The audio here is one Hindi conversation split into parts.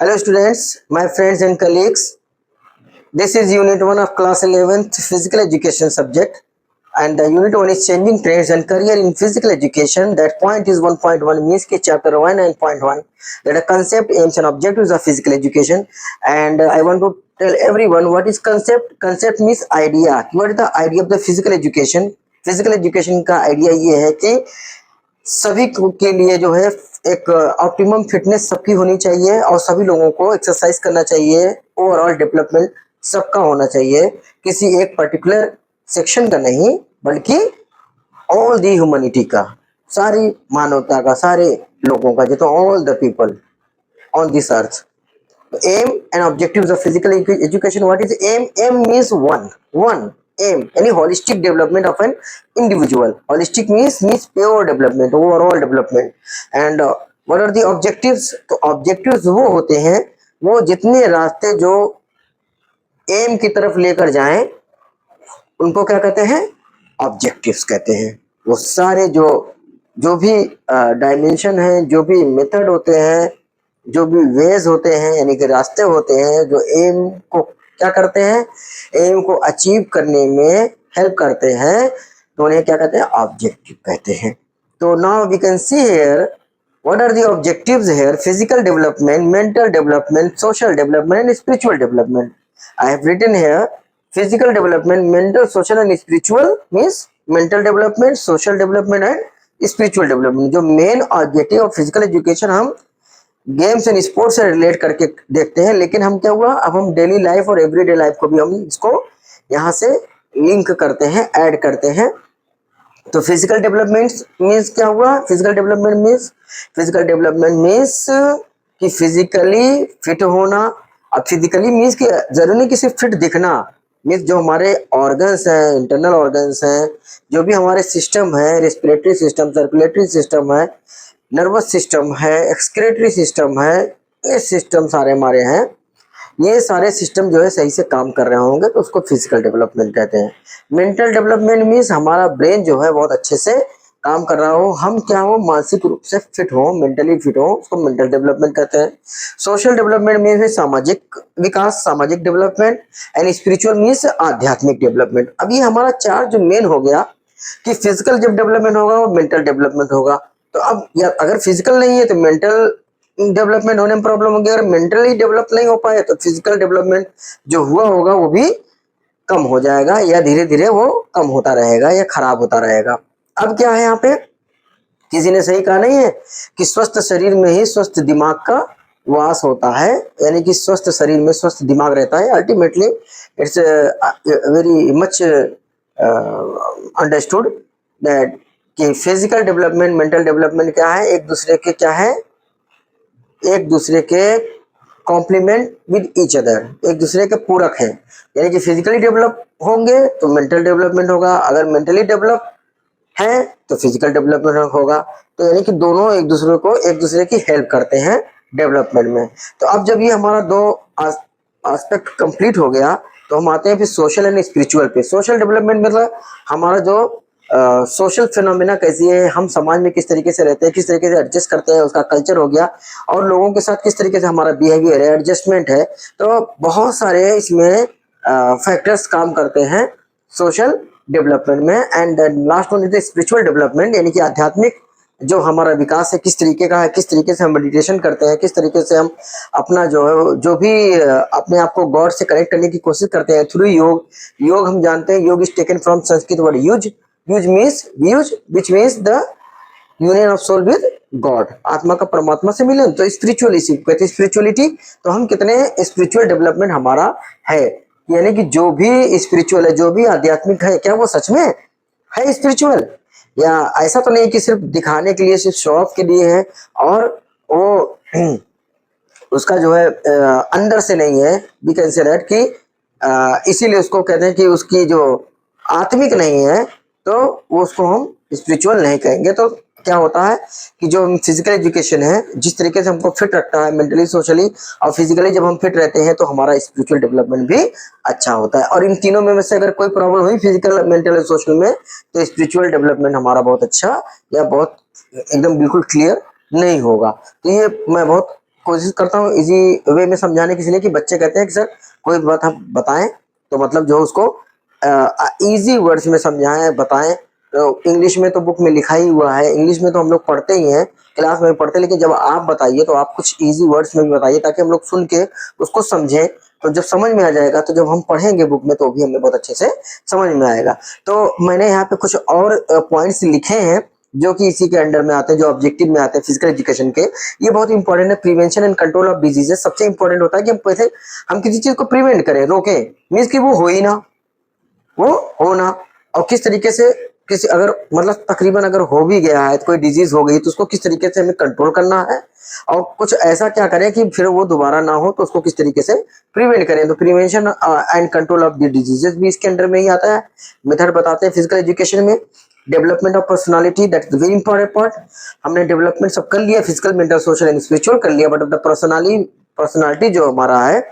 Hello students, my friends and colleagues. This is Unit 1 of Class 11th Physical Education subject, and the Unit 1 is Changing Trends and Career in Physical Education. That point is 1.1 means कि chapter 1 and point 1 that a concept, aims and objectives of physical education. And I want to tell everyone what is concept. Concept means idea. What is the idea of the physical education? Physical education का idea ये है कि सभी के लिए जो है एक ऑप्टिमम फिटनेस सबकी होनी चाहिए और सभी लोगों को एक्सरसाइज करना चाहिए। ओवरऑल डेवलपमेंट सबका होना चाहिए, किसी एक पर्टिकुलर सेक्शन का नहीं बल्कि ऑल दी ह्यूमैनिटी का, सारी मानवता का, सारे लोगों का, जो तो all the people on this earth. Aim and objectives of physical education. What is aim? Aim means one aim, any holistic development of an individual. Holistic means pure development, overall development. And what are the objectives? तो objectives वो होते हैं, वो जितने रास्ते जो aim की तरफ लेकर जाएं उनको क्या कहते हैं? objectives कहते हैं। वो सारे जो भी डायमेंशन है, जो भी मेथड होते हैं, जो भी वेज होते हैं, यानी कि रास्ते होते हैं जो एम को क्या करते हैं, एम को अचीव करने में हेल्प करते हैं, तो उन्हें क्या कहते हैं? ऑब्जेक्टिव कहते हैं। तो now we can see here what are the objectives here: physical development, mental development, social development and spiritual development. I have written here physical development, mental, social and spiritual means mental development, social development and spiritual development. जो main objective of physical education हम गेम्स एंड स्पोर्ट्स से रिलेट करके देखते हैं, लेकिन हम क्या हुआ, अब हम डेली लाइफ और एवरीडे लाइफ को भी हम इसको यहाँ से लिंक करते हैं, ऐड करते हैं। तो फिजिकल डेवलपमेंट मीन्स क्या हुआ? फिजिकल डेवलपमेंट मीन्स कि फिजिकली फिट होना। अब फिजिकली मीन्स कि जरूरी नहीं कि सिर्फ फिट दिखना, मीन्स जो हमारे ऑर्गन्स हैं, इंटरनल ऑर्गन्स हैं, जो भी हमारे सिस्टम है, रेस्पिरेटरी सिस्टम, सर्कुलेटरी सिस्टम है, नर्वस सिस्टम है, एक्सक्रेटरी सिस्टम है, ये सिस्टम सारे हमारे हैं, ये सारे सिस्टम जो है सही से काम कर रहे होंगे तो उसको फिजिकल डेवलपमेंट कहते हैं। मेंटल डेवलपमेंट मीन्स हमारा ब्रेन जो है बहुत अच्छे से काम कर रहा हो, हम क्या हो, मानसिक रूप से फिट हो, मेंटली फिट हो, उसको मेंटल डेवलपमेंट कहते हैं। सोशल डेवलपमेंट मीन्स सामाजिक विकास, सामाजिक डेवलपमेंट एंड स्पिरिचुअल मीन्स आध्यात्मिक डेवलपमेंट। अब ये हमारा चार जो मेन हो गया कि फिजिकल जब डेवलपमेंट होगा वो मेंटल डेवलपमेंट होगा। तो अब यार अगर फिजिकल नहीं है तो मेंटल डेवलपमेंट होने में प्रॉब्लम होगी, अगर मेंटली डेवलप नहीं हो पाए तो फिजिकल डेवलपमेंट जो हुआ होगा वो भी कम हो जाएगा, या धीरे धीरे वो कम होता रहेगा या खराब होता रहेगा। अब क्या है, यहाँ पे किसी ने सही कहा नहीं है कि स्वस्थ शरीर में ही स्वस्थ दिमाग का वास होता है, यानी कि स्वस्थ शरीर में स्वस्थ दिमाग रहता है। Ultimately it's very much understood that कि फिजिकल डेवलपमेंट, मेंटल डेवलपमेंट क्या है, एक दूसरे के क्या है, एक दूसरे के कॉम्प्लीमेंट विद ईच अदर, एक दूसरे के पूरक है। यानी कि फिजिकली डेवलप होंगे तो मेंटल डेवलपमेंट होगा, अगर मेंटली डेवलप है तो फिजिकल डेवलपमेंट होगा। तो यानी कि दोनों एक दूसरे को, एक दूसरे की हेल्प करते हैं डेवलपमेंट में। तो अब जब ये हमारा दो एस्पेक्ट कंप्लीट हो गया तो हम आते हैं फिर सोशल एंड स्पिरिचुअल पे। सोशल डेवलपमेंट मतलब हमारा जो सोशल फिनोमिना कैसी है, हम समाज में किस तरीके से रहते हैं, किस तरीके से एडजस्ट करते हैं, उसका कल्चर हो गया, और लोगों के साथ किस तरीके से हमारा बिहेवियर है, एडजस्टमेंट है। तो बहुत सारे इसमें फैक्टर्स काम करते हैं सोशल डेवलपमेंट में। And last one is the spiritual development, यानी कि आध्यात्मिक जो हमारा विकास है किस तरीके का है, किस तरीके से हम मेडिटेशन करते हैं, किस तरीके से हम अपना जो भी अपने आप को गॉड से कनेक्ट करने की कोशिश करते हैं थ्रू योग। योग हम जानते हैं, yoga is taken from Sanskrit word yuj. Yuj means व्यूज which means the union of soul with God, आत्मा का परमात्मा से मिलन। तो स्पिरिचुअल इसी कहते हैं स्पिरिचुअलिटी। तो हम कितने स्पिरिचुअल डेवलपमेंट हमारा है, यानी कि जो भी स्पिरिचुअल है, जो भी आध्यात्मिक है, क्या वो सच में है स्पिरिचुअल, या ऐसा तो नहीं कि सिर्फ दिखाने के लिए, सिर्फ शो ऑफ के लिए है, और वो उसका जो है अंदर से नहीं है। वी कैन से दैट कि इसीलिए उसको कहते हैं कि उसकी जो आत्मिक नहीं है तो वो उसको हम स्पिरिचुअल नहीं कहेंगे। तो क्या होता है कि जो फिजिकल एजुकेशन है जिस तरीके से हमको फिट रखता है मेंटली, सोशली और फिजिकली, जब हम फिट रहते हैं तो हमारा स्पिरिचुअल डेवलपमेंट भी अच्छा होता है। और इन तीनों में से अगर कोई प्रॉब्लम हुई फिजिकल, मेंटल और सोशल में, तो स्पिरिचुअल डेवलपमेंट हमारा बहुत अच्छा या बहुत एकदम बिल्कुल क्लियर नहीं होगा। तो ये मैं बहुत कोशिश करता हूँ इजी वे में समझाने के लिए कि बच्चे कहते हैं कि सर कोई बात आप बताएं, तो मतलब जो उसको इजी वर्ड्स में समझाएं, बताएं। तो इंग्लिश में तो बुक में लिखा ही हुआ है, इंग्लिश में तो हम लोग पढ़ते ही हैं, क्लास में पढ़ते हैं, लेकिन जब आप बताइए तो आप कुछ इजी वर्ड्स में भी बताइए ताकि हम लोग सुन के उसको समझें। तो जब समझ में आ जाएगा तो जब हम पढ़ेंगे बुक में तो भी हमें बहुत अच्छे से समझ में आएगा। तो मैंने यहाँ पे कुछ और पॉइंट्स लिखे हैं जो कि इसी के अंडर में आते हैं, जो ऑब्जेक्टिव में आते हैं फिजिकल एजुकेशन के। ये बहुत इंपॉर्टेंट है। Prevention and control of diseases सबसे इंपॉर्टेंट होता है कि हम कैसे हम किसी चीज को प्रिवेंट करें, रोकें, मीन्स कि वो हो ही ना, वो होना। और किस तरीके से किसी अगर मतलब तकरीबन अगर हो भी गया है तो कोई डिजीज हो गई तो उसको किस तरीके से हमें कंट्रोल करना है, और कुछ ऐसा क्या करें कि फिर वो दोबारा ना हो तो उसको किस तरीके से प्रिवेंट करें। तो prevention and control of the diseases भी इसके अंडर में ही आता है। मेथड बताते हैं फिजिकल एजुकेशन में। Development of personality, that is very important part. हमने डेवलपमेंट सब कर लिया, physical, mental, social and spiritual कर लिया, बट द पर्सनालिटी जो हमारा है,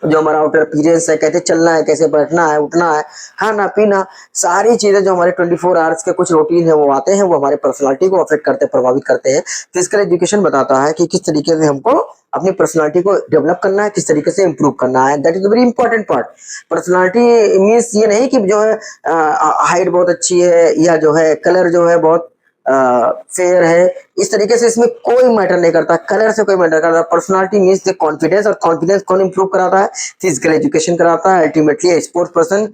जो हमारा आउटर अपीयरेंस है, कैसे चलना है, कैसे बैठना है, उठना है, खाना पीना, सारी चीजें जो हमारे 24 आवर्स के कुछ रूटीन है वो आते हैं, वो हमारे पर्सनालिटी को अफेक्ट करते हैं, प्रभावित करते हैं। फिजिकल एजुकेशन बताता है कि किस तरीके से हमको अपनी पर्सनालिटी को डेवलप करना है, किस तरीके से इंप्रूव करना है। That is very important part. Personality means ये नहीं कि जो है हाइट बहुत अच्छी है या जो है कलर जो है बहुत फेयर है, इस तरीके से इसमें कोई मैटर नहीं करता, कलर से कोई मैटर करता। पर्सनालिटी मीन्स द कॉन्फिडेंस, और कॉन्फिडेंस कौन इंप्रूव कराता है? फिजिकल एजुकेशन कराता है। अल्टीमेटली स्पोर्ट्स पर्सन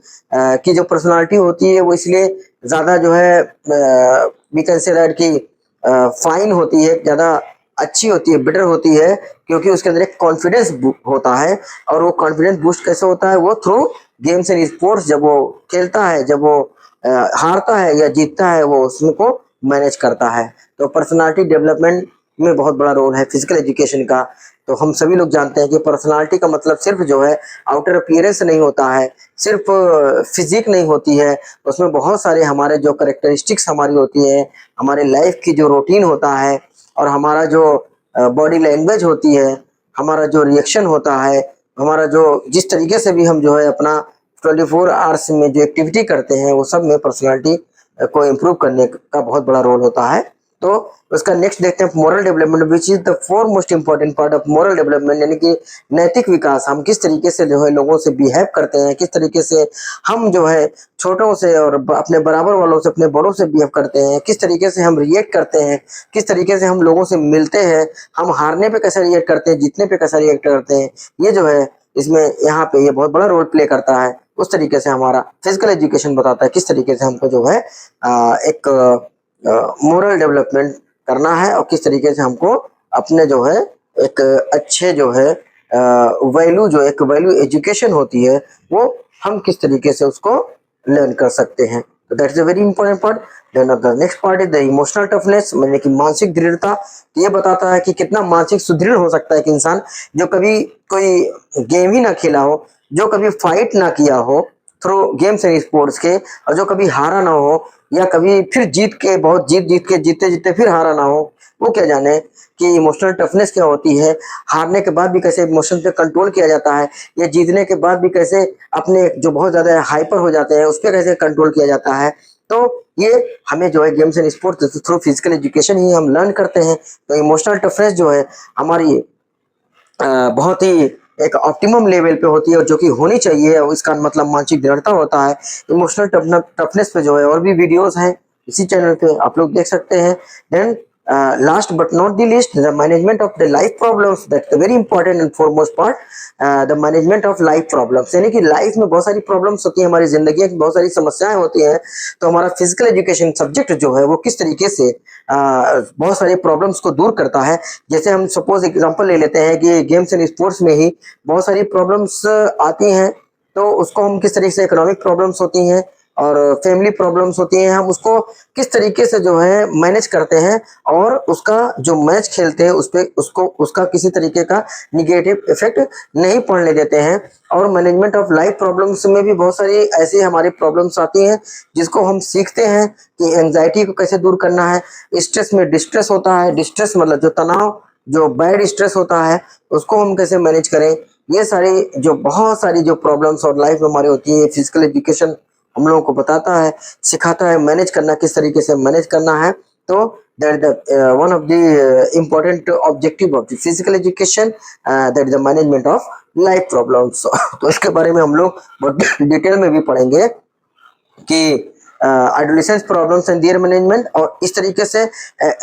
की जो पर्सनालिटी होती है वो इसलिए ज्यादा जो है वी कैन से दैट की फाइन होती है, ज्यादा अच्छी होती है, बेटर होती है, क्योंकि उसके अंदर एक कॉन्फिडेंस होता है। और वो कॉन्फिडेंस बूस्ट कैसे होता है? वो थ्रू गेम्स एंड स्पोर्ट्स। जब वो खेलता है, जब वो हारता है या जीतता है, वो उसको मैनेज करता है। तो पर्सनालिटी डेवलपमेंट में बहुत बड़ा रोल है फिजिकल एजुकेशन का। तो हम सभी लोग जानते हैं कि पर्सनालिटी का मतलब सिर्फ जो है आउटर अपीयरेंस नहीं होता है, सिर्फ फिजिक नहीं होती है, उसमें बहुत सारे हमारे जो करेक्टरिस्टिक्स हमारी होती है, हमारे लाइफ की जो रूटीन होता है, और हमारा जो बॉडी लैंग्वेज होती है, हमारा जो रिएक्शन होता है, हमारा जो जिस तरीके से भी हम जो है अपना 24 आवर्स में जो एक्टिविटी करते हैं, वो सब में पर्सनालिटी को इम्प्रूव करने का बहुत बड़ा रोल होता है। तो उसका नेक्स्ट देखते हैं moral development, which is the four most important part of moral development, यानी कि नैतिक विकास। हम किस तरीके से जो है लोगों से बिहेव करते हैं, किस तरीके से हम जो है छोटों से और अपने बराबर वालों से, अपने बड़ों से बिहेव करते हैं, किस तरीके से हम रिएक्ट करते हैं, किस तरीके से हम लोगों से मिलते हैं, हम हारने पे कैसे रिएक्ट करते हैं, जीतने पे कैसे रिएक्ट करते हैं। ये जो है इसमें यहाँ पे ये बहुत बड़ा रोल प्ले करता है। उस तरीके से हमारा फिजिकल एजुकेशन बताता है किस तरीके से हमको जो है एक मोरल डेवलपमेंट करना है, और किस तरीके से हमको अपने जो है एक अच्छे जो है वैल्यू, जो एक वैल्यू एजुकेशन होती है, वो हम किस तरीके से उसको लर्न कर सकते हैं। तो that is a very important part. Then the next part is the emotional toughness, यानी कि मानसिक दृढ़ता। ये बताता है कि कितना मानसिक सुदृढ़ हो सकता है एक इंसान जो कभी कोई गेम ही ना खेला हो, जो कभी फाइट ना किया हो थ्रू गेम्स एंड स्पोर्ट्स के, और जो कभी हारा ना हो, या कभी फिर जीत के बहुत जीत के जीते जीते फिर हारा ना हो, वो क्या जाने कि इमोशनल टफनेस क्या होती है। हारने के बाद भी कैसे इमोशन पे कंट्रोल किया जाता है, या जीतने के बाद भी कैसे अपने जो बहुत ज्यादा हाइपर हो जाते हैं उस पर कैसे कंट्रोल किया जाता है। तो ये हमें जो है games and sports through physical education ही हम लर्न करते हैं। तो इमोशनल टफनेस जो है हमारी बहुत ही एक ऑप्टिमम लेवल पे होती है, और जो कि होनी चाहिए, और इसका मतलब मानसिक दृढ़ता होता है। इमोशनल टफनेस पे जो है और भी वीडियोस हैं इसी चैनल पे, आप लोग देख सकते हैं। Then last but not the least, the management of the life problems, that's very important and foremost part. The management of life problems, यानी कि लाइफ में बहुत सारी प्रॉब्लम्स होती है, हमारी जिंदगी में बहुत सारी समस्याएं होती हैं। तो हमारा फिजिकल एजुकेशन सब्जेक्ट जो है वो किस तरीके से बहुत सारी प्रॉब्लम्स को दूर करता है। जैसे हम सपोज एग्जांपल ले लेते हैं कि गेम्स एंड स्पोर्ट्स में ही बहुत सारी प्रॉब्लम्स आती हैं, तो उसको हम किस तरीके से, इकोनॉमिक प्रॉब्लम्स होती हैं और फैमिली प्रॉब्लम्स होती हैं, हम उसको किस तरीके से जो है मैनेज करते हैं, और उसका जो मैच खेलते हैं उस पे उसको उसका किसी तरीके का निगेटिव इफेक्ट नहीं पड़ने देते हैं। और मैनेजमेंट ऑफ लाइफ प्रॉब्लम्स में भी बहुत सारी ऐसी हमारी प्रॉब्लम्स आती हैं जिसको हम सीखते हैं कि एंजाइटी को कैसे दूर करना है। स्ट्रेस में डिस्ट्रेस होता है, डिस्ट्रेस मतलब जो तनाव, जो बैड स्ट्रेस होता है, उसको हम कैसे मैनेज करें। ये सारी जो बहुत सारी जो प्रॉब्लम्स और लाइफ में हमारी होती है, फिजिकल एजुकेशन हम लोगों को बताता है, सिखाता है मैनेज करना, किस तरीके से मैनेज करना है। तो that the one of the important objective of the physical education that is the management of life problems. तो इसके बारे में हम लोग बहुत डिटेल में भी पढ़ेंगे कि adolescence problems and their management, और इस तरीके से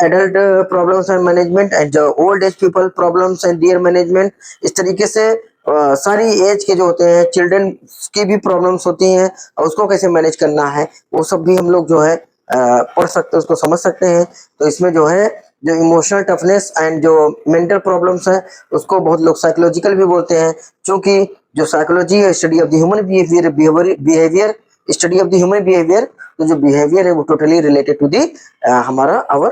adult problems and management and जो old age people problems and their management, इस तरीके से सारी एज के जो होते हैं चिल्ड्रन की भी प्रॉब्लम्स होती हैं और उसको कैसे मैनेज करना है वो सब भी हम लोग जो है पढ़ सकते हैं, उसको समझ सकते हैं। तो इसमें जो है जो इमोशनल टफनेस एंड जो मेंटल प्रॉब्लम्स है उसको बहुत लोग साइकोलॉजिकल भी बोलते हैं, क्योंकि जो साइकोलॉजी है study of the human behaviour study of the human behaviour, तो जो बिहेवियर है वो टोटली रिलेटेड टू दी हमारा our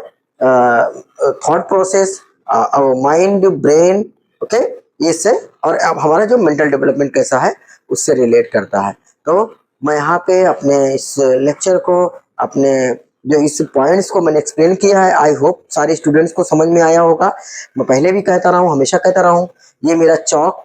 thought process, our mind, brain, okay, ये से और अब हमारा जो मेंटल डेवलपमेंट कैसा है उससे रिलेट करता है। तो मैं यहाँ पे अपने इस लेक्चर को, अपने जो इस पॉइंट्स को मैंने एक्सप्लेन किया है, आई होप सारे स्टूडेंट्स को समझ में आया होगा। मैं पहले भी कहता रहा हूँ, हमेशा कहता रहा हूँ, ये मेरा चौक,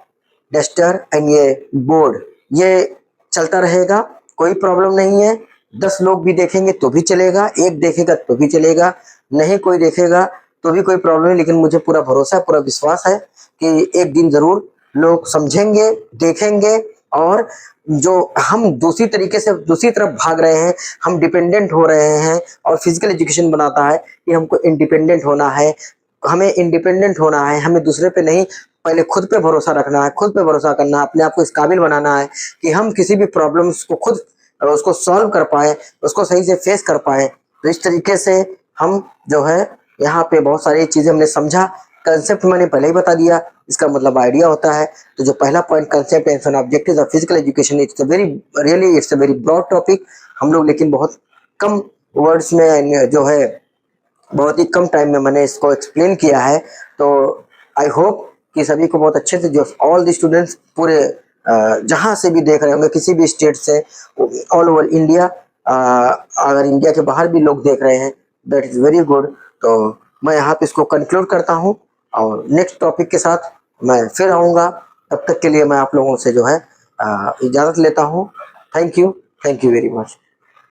डस्टर एंड ये बोर्ड, ये चलता रहेगा, कोई प्रॉब्लम नहीं है। 10 लोग भी देखेंगे तो भी चलेगा, एक देखेगा तो भी चलेगा, नहीं कोई देखेगा तो भी कोई प्रॉब्लम नहीं, लेकिन मुझे पूरा भरोसा है, पूरा विश्वास है कि एक दिन जरूर लोग समझेंगे, देखेंगे। और जो हम दूसरी तरीके से दूसरी तरफ भाग रहे हैं, हम डिपेंडेंट हो रहे हैं, और फिजिकल एजुकेशन बनाता है कि हमको इंडिपेंडेंट होना है, हमें इंडिपेंडेंट होना है, हमें दूसरे पे नहीं, पहले खुद पे भरोसा रखना है, खुद पे भरोसा करना है, अपने आप को इस काबिल बनाना है कि हम किसी भी प्रॉब्लम्स को खुद उसको सॉल्व कर पाए, उसको सही से फेस कर पाए। तो इस तरीके से हम जो है यहाँ पे बहुत सारी चीजें हमने समझा। कंसेप्ट मैंने पहले ही बता दिया, इसका मतलब आइडिया होता है। तो जो पहला point concept and objectives of physical education, it's a very broad topic. हम लोग लेकिन बहुत कम वर्ड्स में जो है बहुत ही कम टाइम में मैंने इसको एक्सप्लेन किया है। तो आई होप कि सभी को बहुत अच्छे से, जो ऑल द स्टूडेंट्स पूरे जहाँ से भी देख रहे होंगे, किसी भी स्टेट से, ऑल ओवर इंडिया, अगर इंडिया के बाहर भी लोग देख रहे हैं, दैट इज़ वेरी गुड। तो मैं यहाँ पे इसको कंक्लूड करता हूँ और नेक्स्ट टॉपिक के साथ मैं फिर आऊँगा। तब तक के लिए मैं आप लोगों से जो है इजाज़त लेता हूँ। Thank you very much.